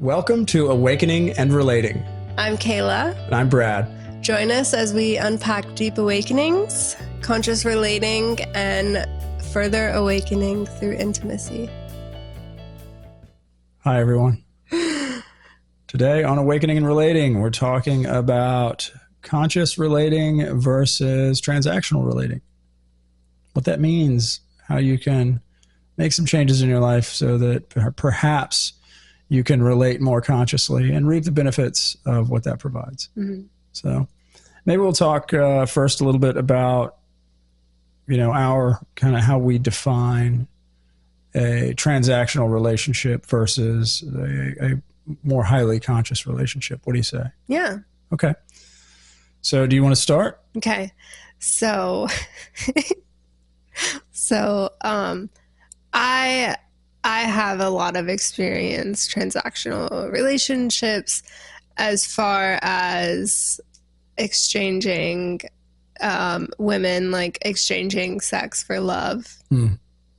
Welcome to Awakening and Relating. I'm Kayla. And I'm Brad. Join us as we unpack deep awakenings, conscious relating, and further awakening through intimacy. Hi, everyone. Today on Awakening and Relating, we're talking about conscious relating versus transactional relating. What that means, how you can make some changes in your life so that perhaps you can relate more consciously and reap the benefits of what that provides. Mm-hmm. So maybe we'll talk first a little bit about, our kind of how we define a transactional relationship versus a more highly conscious relationship. What do you say? Yeah. Okay. So do you want to start? Okay. So, I have a lot of experience transactional relationships as far as exchanging women, like exchanging sex for love.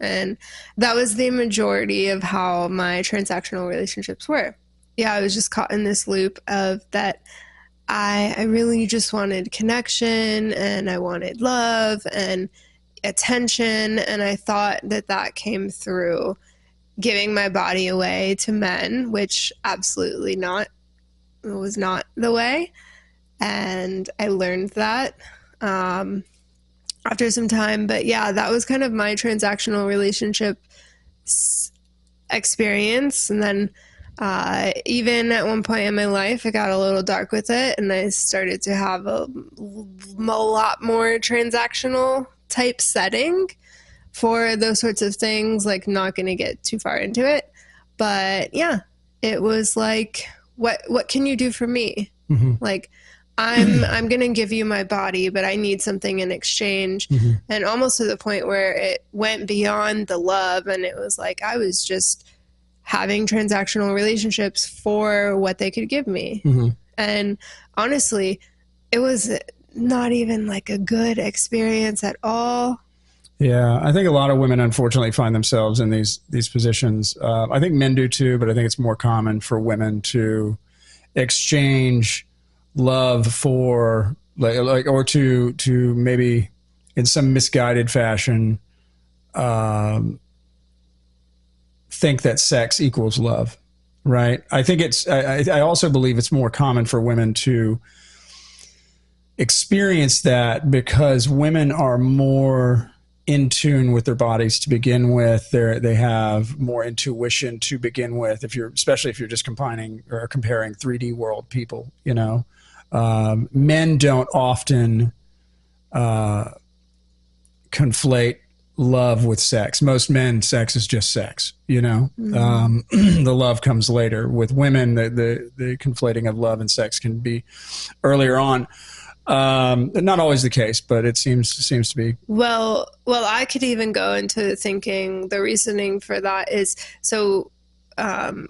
And that was the majority of how my transactional relationships were. Yeah, I was just caught in this loop of that I really just wanted connection and I wanted love and attention. And I thought that came through giving my body away to men, which absolutely was not the way. And I learned that after some time. But yeah, that was kind of my transactional relationship experience. And then even at one point in my life, I got a little dark with it and I started to have a lot more transactional type setting for those sorts of things, like not going to get too far into it. But yeah, it was like, what can you do for me? Mm-hmm. Like, I'm going to give you my body, but I need something in exchange. Mm-hmm. And almost to the point where it went beyond the love. And it was like, I was just having transactional relationships for what they could give me. Mm-hmm. And honestly, it was not even like a good experience at all. Yeah, I think a lot of women, unfortunately, find themselves in these positions. I think men do too, but I think it's more common for women to exchange love for or to maybe in some misguided fashion think that sex equals love, right? I think I also believe it's more common for women to experience that because women are more in tune with their bodies to begin with. They have more intuition to begin with. Especially if you're just comparing 3D world people, men don't often conflate love with sex. Most men, sex is just sex. Mm-hmm. The love comes later. With women, the conflating of love and sex can be earlier on. Not always the case, but it seems to be. Well, I could even go into thinking the reasoning for that is, so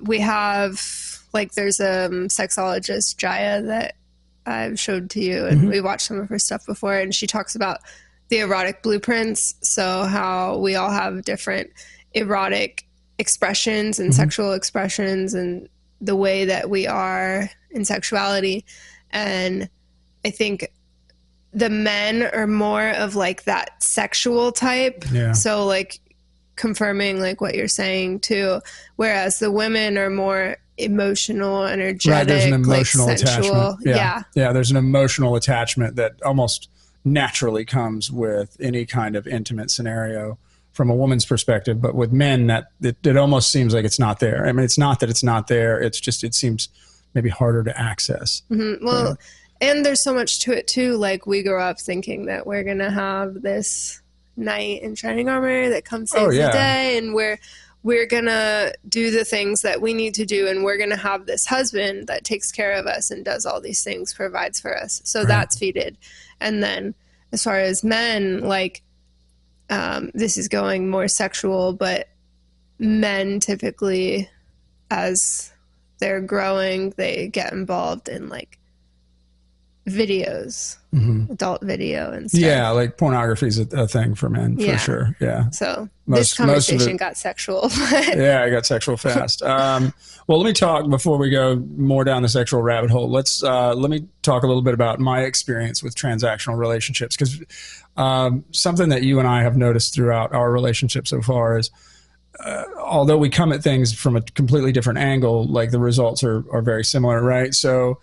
we have, there's a sexologist, Jaya, that I've showed to you, and mm-hmm. we watched some of her stuff before, and she talks about the erotic blueprints. So how we all have different erotic expressions and mm-hmm. sexual expressions and the way that we are in sexuality. And I think the men are more of that sexual type. Yeah. So confirming what you're saying too, whereas the women are more emotional, energetic, right, there's an emotional sensual. Attachment. Yeah. There's an emotional attachment that almost naturally comes with any kind of intimate scenario from a woman's perspective. But with men, that it almost seems like it's not there. I mean, it's not that it's not there. It's just, it seems maybe harder to access. Mm-hmm. Well, and there's so much to it too. We grew up thinking that we're going to have this knight in shining armor that comes saves the day, and we're going to do the things that we need to do, and we're going to have this husband that takes care of us and does all these things, provides for us. So right. That's feeded. And then as far as men, this is going more sexual, but men typically, as they're growing, they get involved in videos, adult video and stuff. Yeah, like pornography is a thing for men, for sure. Yeah. So this conversation got sexual. Yeah, I got sexual fast. Well, let me talk before we go more down the sexual rabbit hole. Let me talk a little bit about my experience with transactional relationships, because something that you and I have noticed throughout our relationship so far is, although we come at things from a completely different angle, like the results are very similar, right? So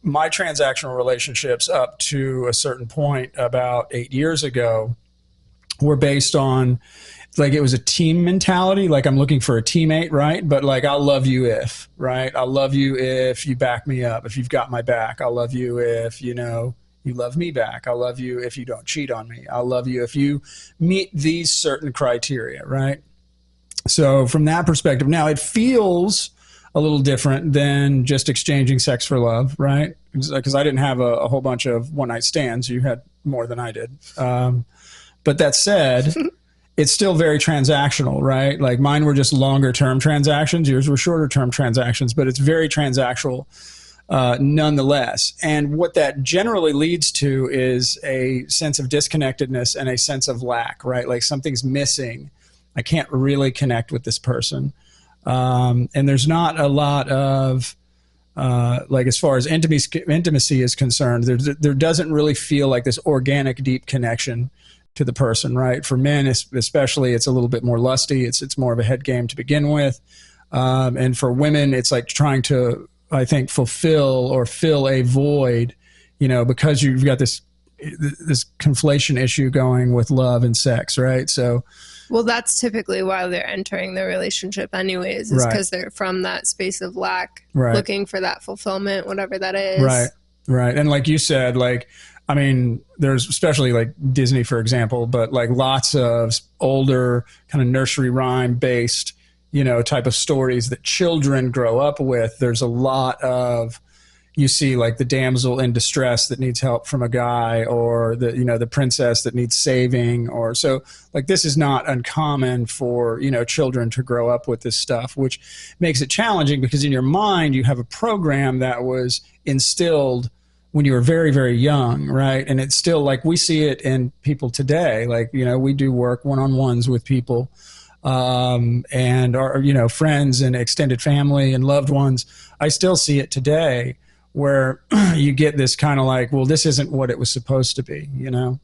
my transactional relationships up to a certain point about 8 years ago were based on, like, it was a team mentality. Like, I'm looking for a teammate, right? But like, I'll love you if, right? I'll love you if you back me up, if you've got my back. I'll love you if, you love me back. I'll love you if you don't cheat on me. I'll love you if you meet these certain criteria, right? So from that perspective, now it feels a little different than just exchanging sex for love, right? Because I didn't have a whole bunch of one-night stands. You had more than I did. But that said, it's still very transactional, right? Like, mine were just longer-term transactions. Yours were shorter-term transactions, but it's very transactional nonetheless. And what that generally leads to is a sense of disconnectedness and a sense of lack, right? Like, something's missing. I can't really connect with this person. And there's not a lot of, like, as far as intimacy is concerned, there doesn't really feel like this organic, deep connection to the person, right? For men, especially, it's a little bit more lusty. It's more of a head game to begin with. And for women, it's like trying to, I think, fulfill or fill a void, because you've got this conflation issue going with love and sex, right? So, well, that's typically why they're entering the relationship anyways, is because they're from that space of lack, looking for that fulfillment, whatever that is. Right. And like you said, like, I mean, there's especially like Disney, for example, but like lots of older kind of nursery rhyme based, type of stories that children grow up with. There's a lot of, you see, like, the damsel in distress that needs help from a guy, or the princess that needs saving, or so. Like, this is not uncommon for, children to grow up with this stuff, which makes it challenging because in your mind you have a program that was instilled when you were very, very young, right? And it's still, like, we see it in people today. Like, we do work one-on-ones with people, and our, friends and extended family and loved ones. I still see it today, where you get this kind of like, well, this isn't what it was supposed to be,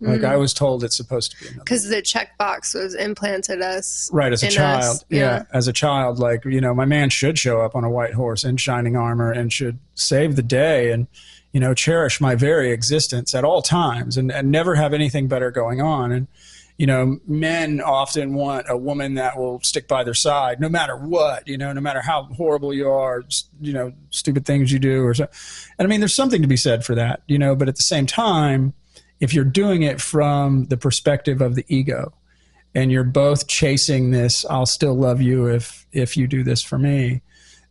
Like, I was told it's supposed to be. Because the checkbox was implanted us. Right, as a child. Yeah, as a child, like, my man should show up on a white horse in shining armor and should save the day and, cherish my very existence at all times and never have anything better going on. And, men often want a woman that will stick by their side no matter what, no matter how horrible you are, stupid things you do or so. And I mean, there's something to be said for that, but at the same time, if you're doing it from the perspective of the ego and you're both chasing this, I'll still love you if you do this for me,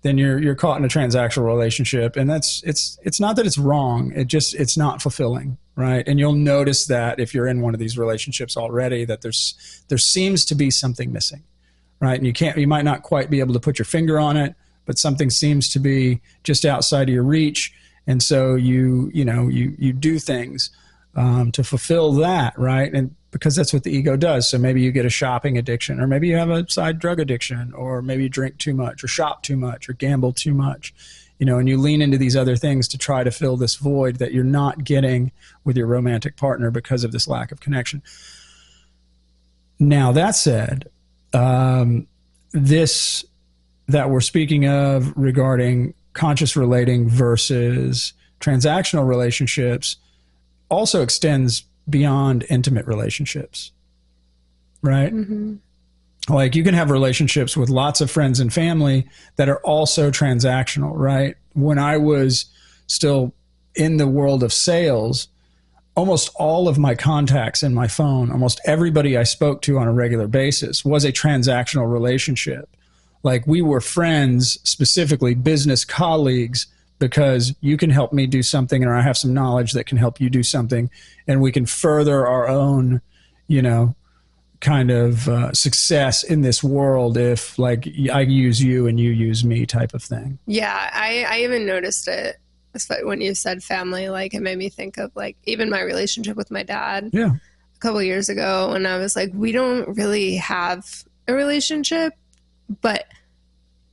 then you're caught in a transactional relationship. And it's not that it's wrong. It's not fulfilling. Right. And you'll notice that if you're in one of these relationships already, that there seems to be something missing. Right. And you might not quite be able to put your finger on it, but something seems to be just outside of your reach. And so you do things to fulfill that. Right. And because that's what the ego does. So maybe you get a shopping addiction, or maybe you have a side drug addiction, or maybe you drink too much or shop too much or gamble too much. And you lean into these other things to try to fill this void that you're not getting with your romantic partner because of this lack of connection. Now, that said, this that we're speaking of regarding conscious relating versus transactional relationships also extends beyond intimate relationships, right? Mm-hmm. Like, you can have relationships with lots of friends and family that are also transactional, right? When I was still in the world of sales, almost all of my contacts in my phone, almost everybody I spoke to on a regular basis was a transactional relationship. Like, we were friends, specifically business colleagues, because you can help me do something, or I have some knowledge that can help you do something, and we can further our own, kind of success in this world if, like, I use you and you use me type of thing. Yeah, I even noticed it when you said family, like it made me think of like even my relationship with my dad. Yeah. A couple years ago, when I was like, we don't really have a relationship, but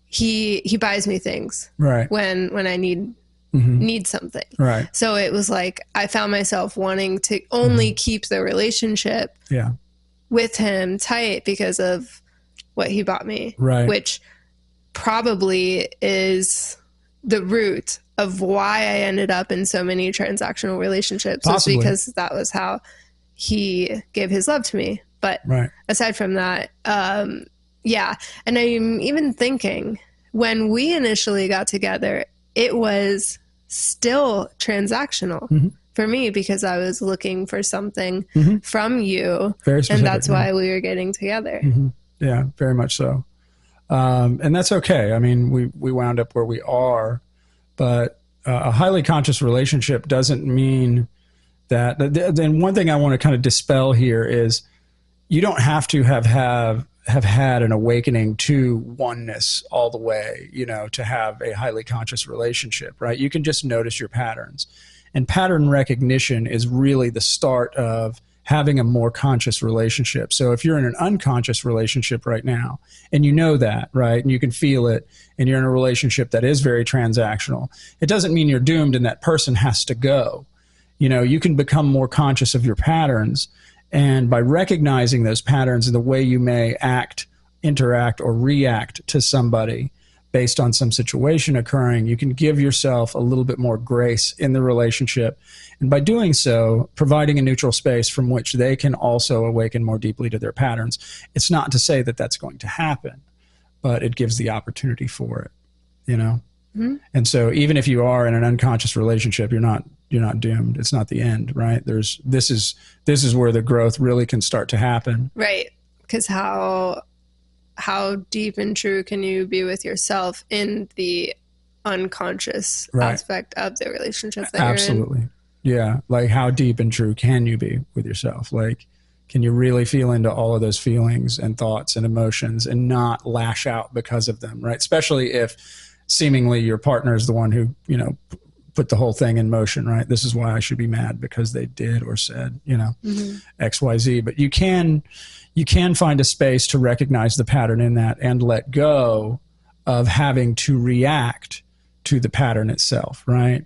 he buys me things Right. when I need something. Right. So it was like I found myself wanting to only keep the relationship with him tight because of what he bought me. Right. Which probably is the root of why I ended up in so many transactional relationships. Possibly. Was because that was how he gave his love to me. But aside from that, yeah. And I'm even thinking when we initially got together, it was still transactional for me because I was looking for something from you. Very specific, and that's why we were getting together. Yeah, very much so. And that's okay. I mean, we wound up where we are, but a highly conscious relationship doesn't mean that. Then one thing I want to kind of dispel here is you don't have to have had an awakening to oneness all the way, you know, to have a highly conscious relationship, right? You can just notice your patterns. And pattern recognition is really the start of having a more conscious relationship. So if you're in an unconscious relationship right now, and you know that, right, and you can feel it, and you're in a relationship that is very transactional, it doesn't mean you're doomed and that person has to go. You know, you can become more conscious of your patterns, and by recognizing those patterns and the way you may act, interact, or react to somebody based on some situation occurring, you can give yourself a little bit more grace in the relationship. And by doing so, providing a neutral space from which they can also awaken more deeply to their patterns. It's not to say that that's going to happen, but it gives the opportunity for it, you know? And so even if you are in an unconscious relationship, you're not doomed. It's not the end, right? This is where the growth really can start to happen. Right. Because how deep and true can you be with yourself in the unconscious aspect of the relationship that Absolutely. you're in? Yeah. Like how deep and true can you be with yourself? Like, can you really feel into all of those feelings and thoughts and emotions and not lash out because of them, right? Especially if seemingly your partner is the one who, you know, put the whole thing in motion, right? This is why I should be mad because they did or said, you know, X, Y, Z. But you can find a space to recognize the pattern in that and let go of having to react to the pattern itself, right?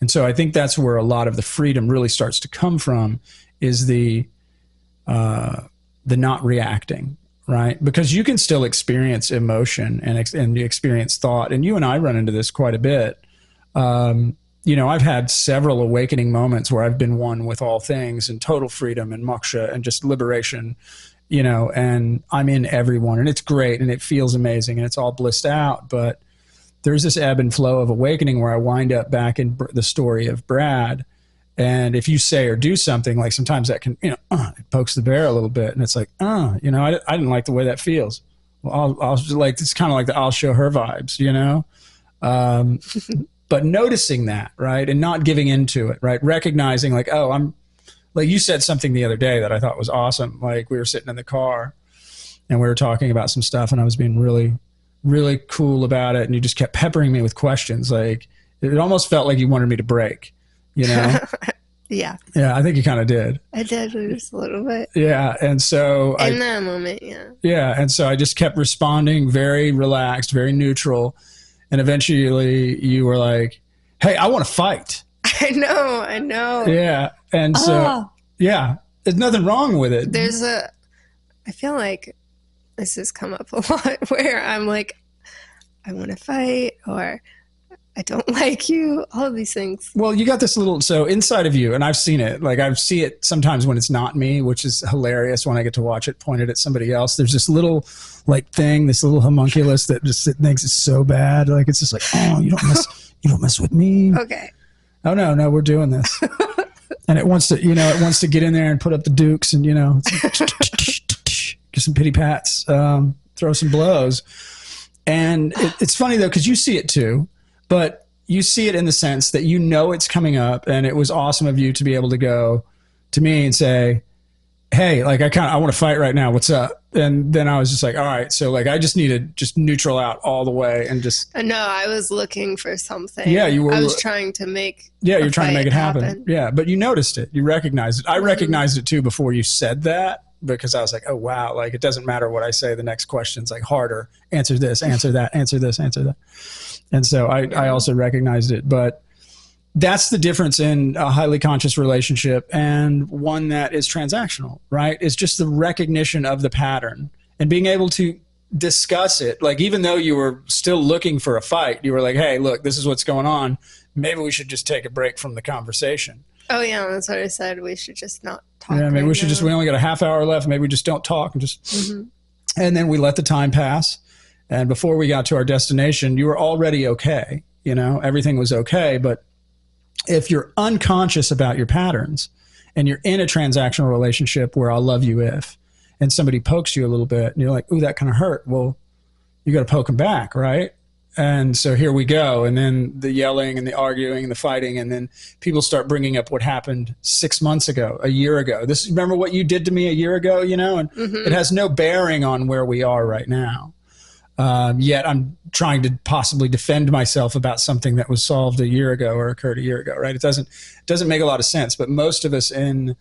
And so I think that's where a lot of the freedom really starts to come from, is the not reacting, right? Because you can still experience emotion and experience thought. And you and I run into this quite a bit. You know, I've had several awakening moments where I've been one with all things and total freedom and moksha and just liberation, you know, and I'm in everyone and it's great and it feels amazing and it's all blissed out. But there's this ebb and flow of awakening where I wind up back in the story of Brad. And if you say or do something, like sometimes that can, you know, it pokes the bear a little bit. And it's like, you know, I didn't like the way that feels. Well, I'll like, it's kind of like the I'll show her vibes, you know? But noticing that, right, and not giving into it, right, recognizing like, oh, I'm, like you said something the other day that I thought was awesome. Like we were sitting in the car and we were talking about some stuff and I was being really, really cool about it. And you just kept peppering me with questions. Like it almost felt like you wanted me to break, you know? Yeah. Yeah, I think you kind of did. I did just a little bit. Yeah, and so in that moment, yeah. Yeah, and so I just kept responding very relaxed, very neutral. And eventually you were like, hey, I want to fight. I know. Yeah. And so, yeah, there's nothing wrong with it. I feel like this has come up a lot where I'm like, I want to fight or I don't like you, all of these things. Well, you got this little, so inside of you, and I've seen it, like I see it sometimes when it's not me, which is hilarious when I get to watch it pointed at somebody else. There's this little like thing, this little homunculus that just thinks it's so bad. Like it's just like, oh, you don't mess with me. Okay. Oh no, we're doing this. And it wants to, you know, it wants to get in there and put up the dukes and, you know, get some pity pats, throw some blows. And it's funny though, because you see it too. But you see it in the sense that you know it's coming up, and it was awesome of you to be able to go to me and say, hey, like I want to fight right now. What's up? And then I was just like, all right, so like I just need to just neutral out all the way and just. No, I was looking for something. Yeah, you were. I was trying to make. Yeah, you're trying to make it happen. Yeah, but you noticed it. You recognized it. I recognized it too before you said that, because I was like, oh wow, like it doesn't matter what I say. The next question's like harder. Answer this, answer that, answer this, answer that. And so I also recognized it. But that's the difference in a highly conscious relationship and one that is transactional, right? It's just the recognition of the pattern and being able to discuss it. Like, even though you were still looking for a fight, you were like, hey, look, this is what's going on. Maybe we should just take a break from the conversation. Oh, yeah, that's what I said. We should just not talk. Yeah, maybe we should just, we only got a half hour left. Maybe we just don't talk and just, and then we let the time pass. And before we got to our destination, you were already okay. You know, everything was okay. But if you're unconscious about your patterns and you're in a transactional relationship where I'll love you if, and somebody pokes you a little bit and you're like, ooh, that kind of hurt. Well, you got to poke them back, right? And so here we go. And then the yelling and the arguing and the fighting. And then people start bringing up what happened 6 months ago, a year ago. Remember what you did to me a year ago, you know? And it has no bearing on where we are right now. Yet I'm trying to possibly defend myself about something that was solved a year ago or occurred a year ago, right? It doesn't make a lot of sense. But most of us in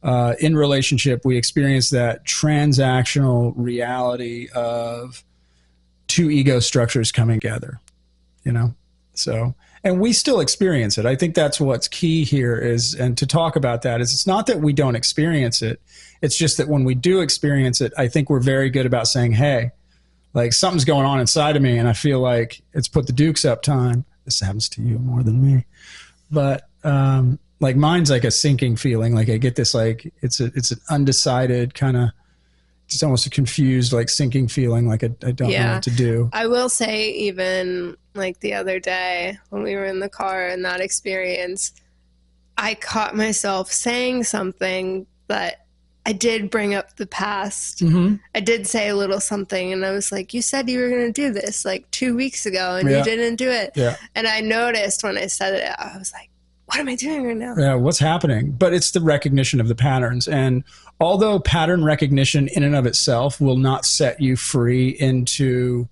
relationship, we experience that transactional reality of two ego structures coming together, you know? So, and we still experience it. I think that's what's key here is, and to talk about that is, it's not that we don't experience it. It's just that when we do experience it, I think we're very good about saying, hey, like something's going on inside of me and I feel like it's put the dukes up time. This happens to you more than me. But like mine's like a sinking feeling. Like I get this, like it's an undecided kind of, it's almost a confused, like sinking feeling. Like I don't know what to do. I will say, even like the other day when we were in the car and that experience, I caught myself saying something that I did bring up the past. I did say a little something and I was like, you said you were going to do this like 2 weeks ago and you didn't do it. And I noticed when I said it, I was like, what am I doing right now? Yeah, what's happening? But it's the recognition of the patterns. And although pattern recognition in and of itself will not set you free into,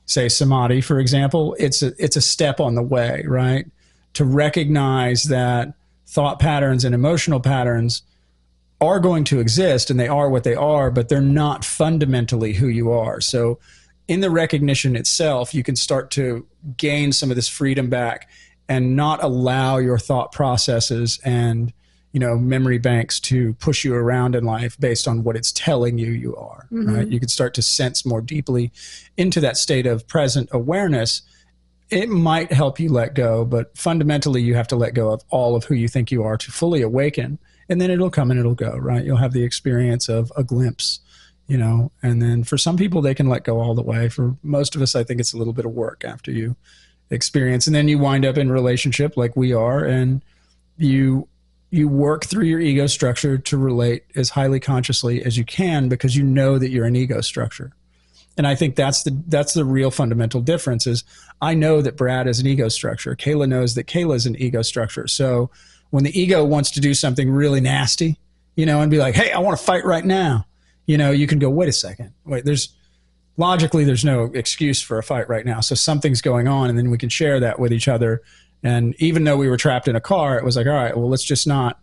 say, samadhi, for example, it's a step on the way, right? To recognize that thought patterns and emotional patterns are going to exist and they are what they are, but they're not fundamentally who you are. So in the recognition itself, you can start to gain some of this freedom back and not allow your thought processes and, you know, memory banks to push you around in life based on what it's telling you are, right? You can start to sense more deeply into that state of present awareness. It might help you let go, but fundamentally you have to let go of all of who you think you are to fully awaken. And then it'll come and it'll go, right? You'll have the experience of a glimpse, you know, and then for some people they can let go all the way. For most of us, I think it's a little bit of work after you experience. And then you wind up in relationship like we are, and you work through your ego structure to relate as highly consciously as you can because you know that you're an ego structure. And I think that's the real fundamental difference is I know that Brad is an ego structure. Kayla knows that Kayla is an ego structure. So when the ego wants to do something really nasty, you know, and be like, hey, I want to fight right now, you know, you can go, wait a second. Wait, logically, there's no excuse for a fight right now. So something's going on, and then we can share that with each other. And even though we were trapped in a car, it was like, all right, well, let's not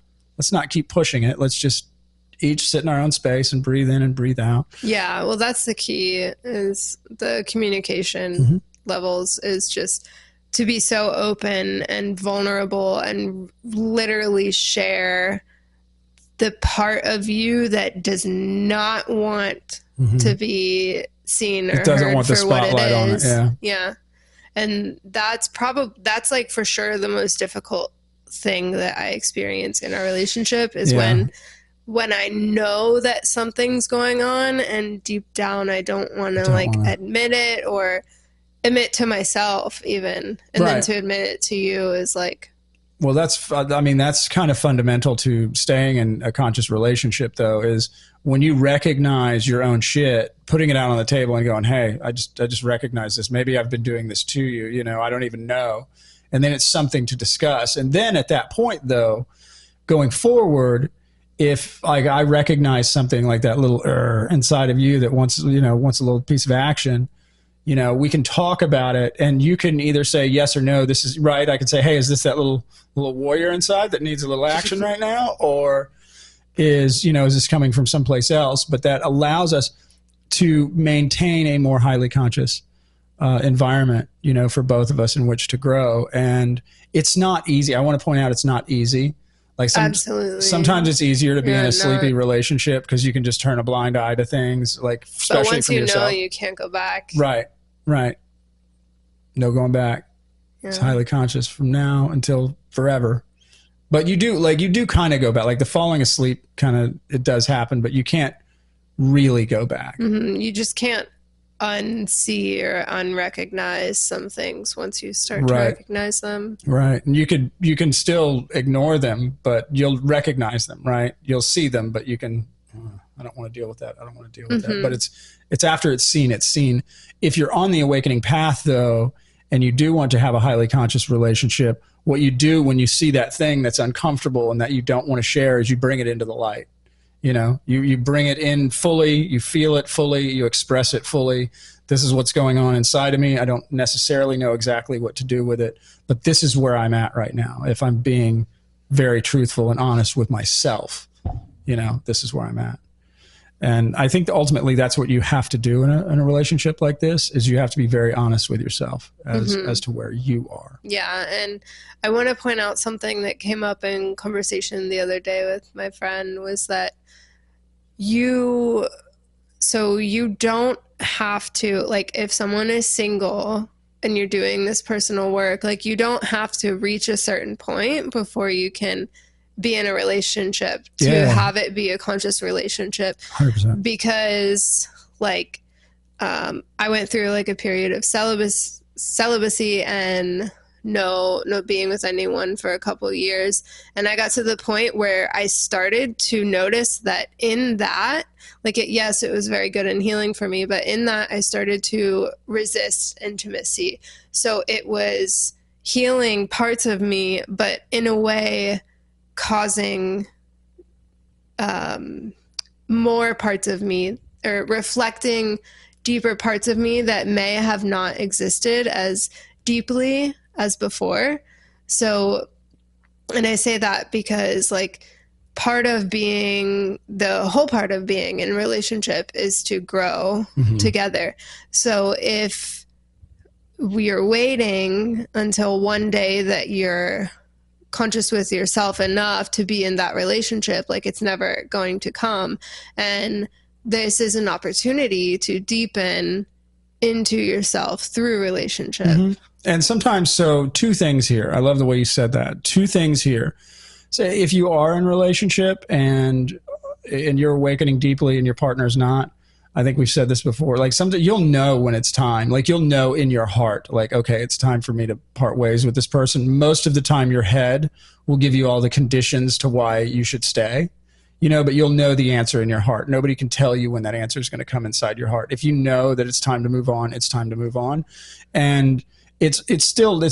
keep pushing it. Let's just each sit in our own space and breathe in and breathe out. Yeah. Well, that's the key, is the communication levels, is just to be so open and vulnerable and literally share the part of you that does not want to be seen or it doesn't heard want the for what spotlight it on it. is. Yeah. And that's like for sure the most difficult thing that I experience in our relationship is when I know that something's going on and deep down I don't want to admit it or admit to myself even. And then to admit it to you is like, well, that's kind of fundamental to staying in a conscious relationship, though, is when you recognize your own shit, putting it out on the table and going, hey, I just recognize this. Maybe I've been doing this to you. You know, I don't even know. And then it's something to discuss. And then at that point, though, going forward, if like I recognize something like that little inside of you that wants a little piece of action, we can talk about it, and you can either say yes or no, this is right. I can say, hey, is this that little warrior inside that needs a little action right now, or is this coming from someplace else? But that allows us to maintain a more highly conscious environment, for both of us in which to grow. And it's not easy. I want to point out it's not easy. Like Absolutely. Sometimes it's easier to be in a sleepy relationship because you can just turn a blind eye to things, like especially but once from yourself. you can't go back. Right. No going back. Yeah. It's highly conscious from now until forever. But you do kind of go back. Like the falling asleep it does happen, but you can't really go back. Mm-hmm. You just can't unsee or unrecognize some things once you start to recognize them. Right. And you can still ignore them, but you'll recognize them, right? You'll see them, but you can, I don't want to deal with that. I don't want to deal with that. But it's after it's seen. If you're on the awakening path though, and you do want to have a highly conscious relationship, what you do when you see that thing that's uncomfortable and that you don't want to share is you bring it into the light. You bring it in fully, you feel it fully, you express it fully. This is what's going on inside of me. I don't necessarily know exactly what to do with it, but this is where I'm at right now. If I'm being very truthful and honest with myself, this is where I'm at. And I think that ultimately that's what you have to do in a relationship like this, is you have to be very honest with yourself as to where you are. Yeah. And I want to point out something that came up in conversation the other day with my friend, was that you don't have to, like, if someone is single and you're doing this personal work, like, you don't have to reach a certain point before you can be in a relationship to have it be a conscious relationship. 100%. Because like, I went through like a period of celibacy and no being with anyone for a couple of years. And I got to the point where I started to notice that in that, like, it was very good and healing for me, but in that I started to resist intimacy. So it was healing parts of me, but in a way causing more parts of me, or reflecting deeper parts of me that may have not existed as deeply as before. So, and I say that because like the whole part of being in a relationship is to grow together. So if we are waiting until one day that you're conscious with yourself enough to be in that relationship, like, it's never going to come. And this is an opportunity to deepen into yourself through relationship. And sometimes, so two things here. I love the way you said that. Two things here. So if you are in a relationship and you're awakening deeply and your partner's not, I think we've said this before, like, something you'll know when it's time. Like, you'll know in your heart, like, okay, it's time for me to part ways with this person. Most of the time your head will give you all the conditions to why you should stay, but you'll know the answer in your heart. Nobody can tell you when that answer is going to come inside your heart. If you know that it's time to move on, it's time to move on. And it's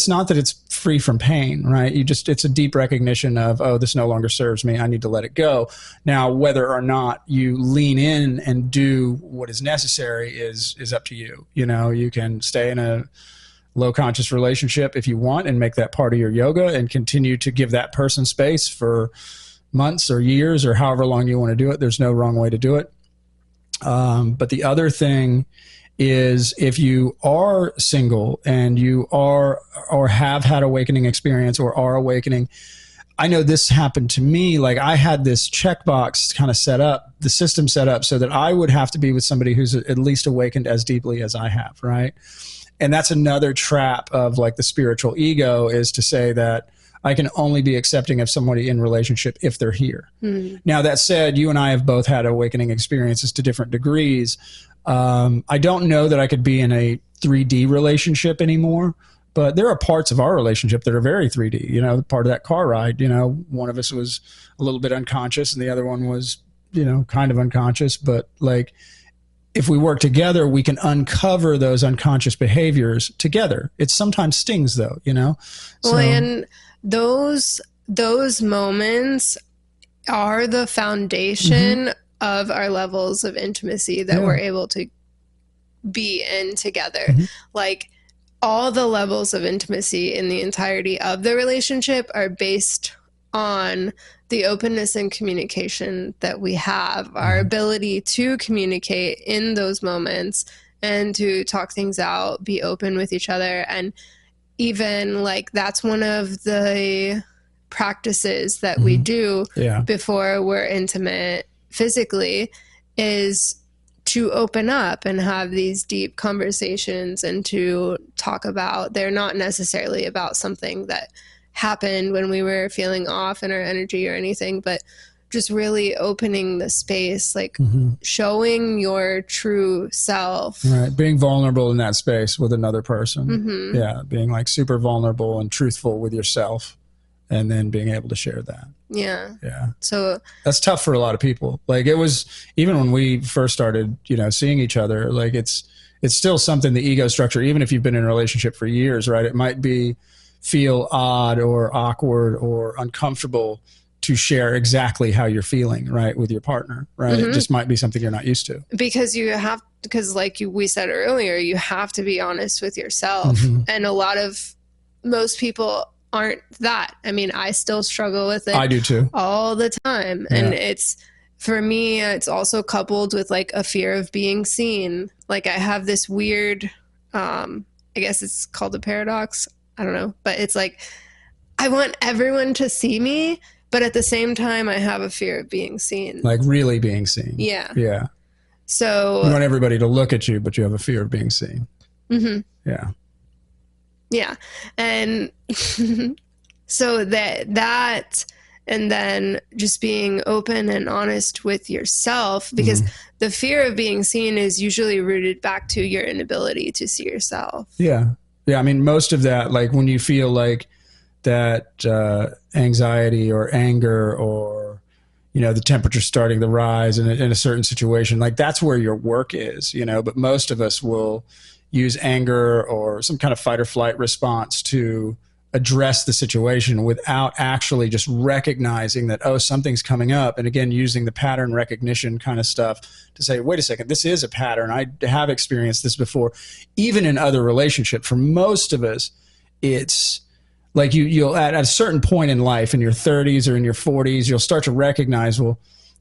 not that it's free from pain, right? It's a deep recognition of, oh, this no longer serves me. I need to let it go. Now, whether or not you lean in and do what is necessary is up to you. You can stay in a low conscious relationship if you want and make that part of your yoga and continue to give that person space for months or years or however long you want to do it. There's no wrong way to do it. But the other thing is, if you are single and you are or have had awakening experience or are awakening, I know this happened to me. Like, I had this checkbox kind of set up, the system set up so that I would have to be with somebody who's at least awakened as deeply as I have, right? And that's another trap of like the spiritual ego, is to say that I can only be accepting of somebody in relationship if they're here. Now, that said, you and I have both had awakening experiences to different degrees. I don't know that I could be in a 3D relationship anymore, but there are parts of our relationship that are very 3D. Part of that car ride, one of us was a little bit unconscious and the other one was, kind of unconscious. But like, if we work together, we can uncover those unconscious behaviors together. It sometimes stings though, Well, and those moments are the foundation of our levels of intimacy that we're able to be in together. Like, all the levels of intimacy in the entirety of the relationship are based on the openness and communication that we have, our ability to communicate in those moments and to talk things out, be open with each other. And even like that's one of the practices that we do before we're intimate physically, is to open up and have these deep conversations and to talk about, they're not necessarily about something that happened when we were feeling off in our energy or anything, but just really opening the space, like showing your true self. Right. Being vulnerable in that space with another person. Yeah. Being like super vulnerable and truthful with yourself, and then being able to share that. Yeah. Yeah. So that's tough for a lot of people. Like, it was, even when we first started, you know, seeing each other, like it's still something, the ego structure, even if you've been in a relationship for years, right? It might feel odd or awkward or uncomfortable to share exactly how you're feeling, right, with your partner, right? It just might be something you're not used to. Because like we said earlier, you have to be honest with yourself. And most people aren't that. I mean, I still struggle with it. I do too. All the time. Yeah. And for me, it's also coupled with like a fear of being seen. Like, I have this weird, I guess it's called a paradox. I don't know, but it's like, I want everyone to see me, but at the same time, I have a fear of being seen. Like, really being seen. Yeah. Yeah. So you want everybody to look at you, but you have a fear of being seen. Yeah. Yeah. And so that, and then just being open and honest with yourself, because the fear of being seen is usually rooted back to your inability to see yourself. Yeah. Yeah. I mean, most of that, like when you feel like that anxiety or anger, or, you know, the temperature starting to rise in a certain situation, like that's where your work is, you know, but most of us will use anger or some kind of fight or flight response to address the situation without actually just recognizing that, oh, something's coming up. And again, using the pattern recognition kind of stuff to say, wait a second, this is a pattern. I have experienced this before, even in other relationships. For most of us, it's like you'll at a certain point in life, in your 30s or in your 40s, you'll start to recognize, well,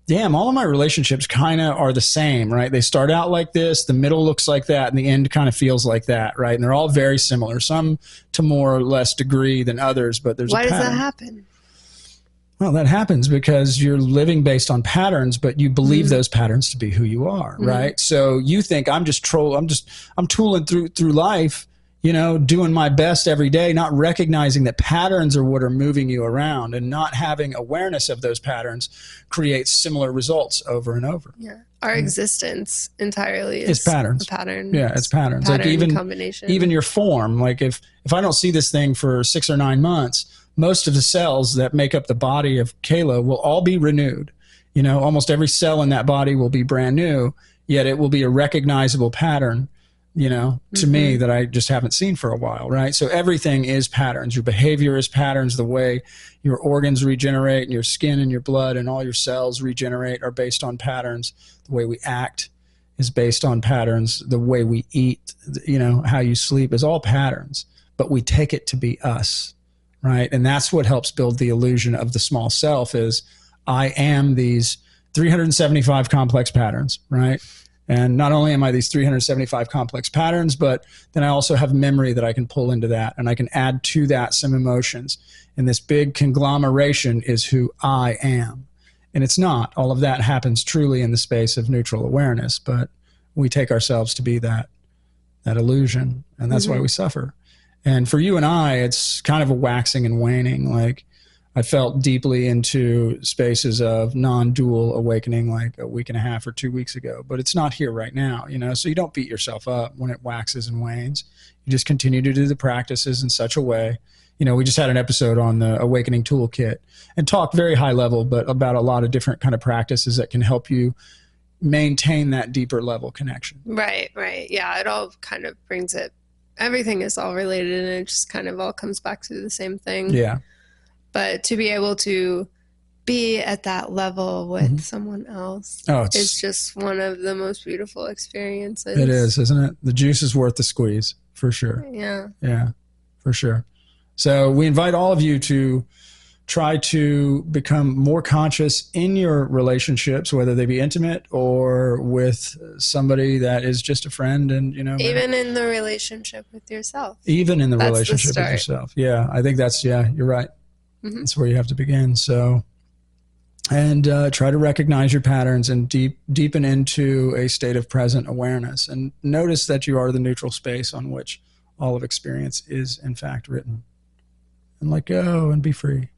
damn, all of my relationships kind of are the same, right? They start out like this, the middle looks like that, and the end kind of feels like that, right? And they're all very similar, some to more or less degree than others, but there's a pattern. Why does that happen? Well, that happens because you're living based on patterns, but you believe those patterns to be who you are, right? So you think I'm tooling through life, you know, doing my best every day, not recognizing that patterns are what are moving you around, and not having awareness of those patterns creates similar results over and over. Yeah. Our existence entirely is patterns. A pattern. Yeah, it's patterns. Pattern like combination. Even your form, like if I don't see this thing for 6 or 9 months, most of the cells that make up the body of Kayla will all be renewed. You know, almost every cell in that body will be brand new, yet it will be a recognizable pattern, you know, to me, that I just haven't seen for a while, right? So everything is patterns. Your behavior is patterns. The way your organs regenerate, and your skin and your blood and all your cells regenerate are based on patterns. The way we act is based on patterns. The way we eat, you know, how you sleep is all patterns, but we take it to be us, right? And that's what helps build the illusion of the small self, is I am these 375 complex patterns, right? And not only am I these 375 complex patterns, but then I also have memory that I can pull into that, and I can add to that some emotions. And this big conglomeration is who I am. And it's not. All of that happens truly in the space of neutral awareness, but we take ourselves to be that illusion, and that's why we suffer. And for you and I, it's kind of a waxing and waning. Like, I felt deeply into spaces of non-dual awakening like a week and a half or 2 weeks ago, but it's not here right now, you know? So you don't beat yourself up when it waxes and wanes. You just continue to do the practices in such a way. You know, we just had an episode on the Awakening Toolkit and talked very high level, but about a lot of different kind of practices that can help you maintain that deeper level connection. Right. Yeah, it all kind of brings it. Everything is all related, and it just kind of all comes back to the same thing. Yeah. But to be able to be at that level with someone else is just one of the most beautiful experiences. It is, isn't it? The juice is worth the squeeze, for sure. Yeah. Yeah, for sure. So we invite all of you to try to become more conscious in your relationships, whether they be intimate or with somebody that is just a friend. And, you know, even in the relationship with yourself. Even in the That's relationship the with yourself. Yeah, I think that's, yeah, you're right. That's where you have to begin. So, and try to recognize your patterns and deepen into a state of present awareness, and notice that you are the neutral space on which all of experience is in fact written, and let go and be free.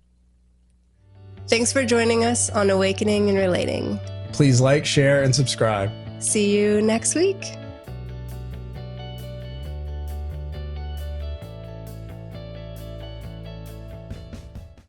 Thanks for joining us on Awakening and Relating. Please like, share, and subscribe. See you next week.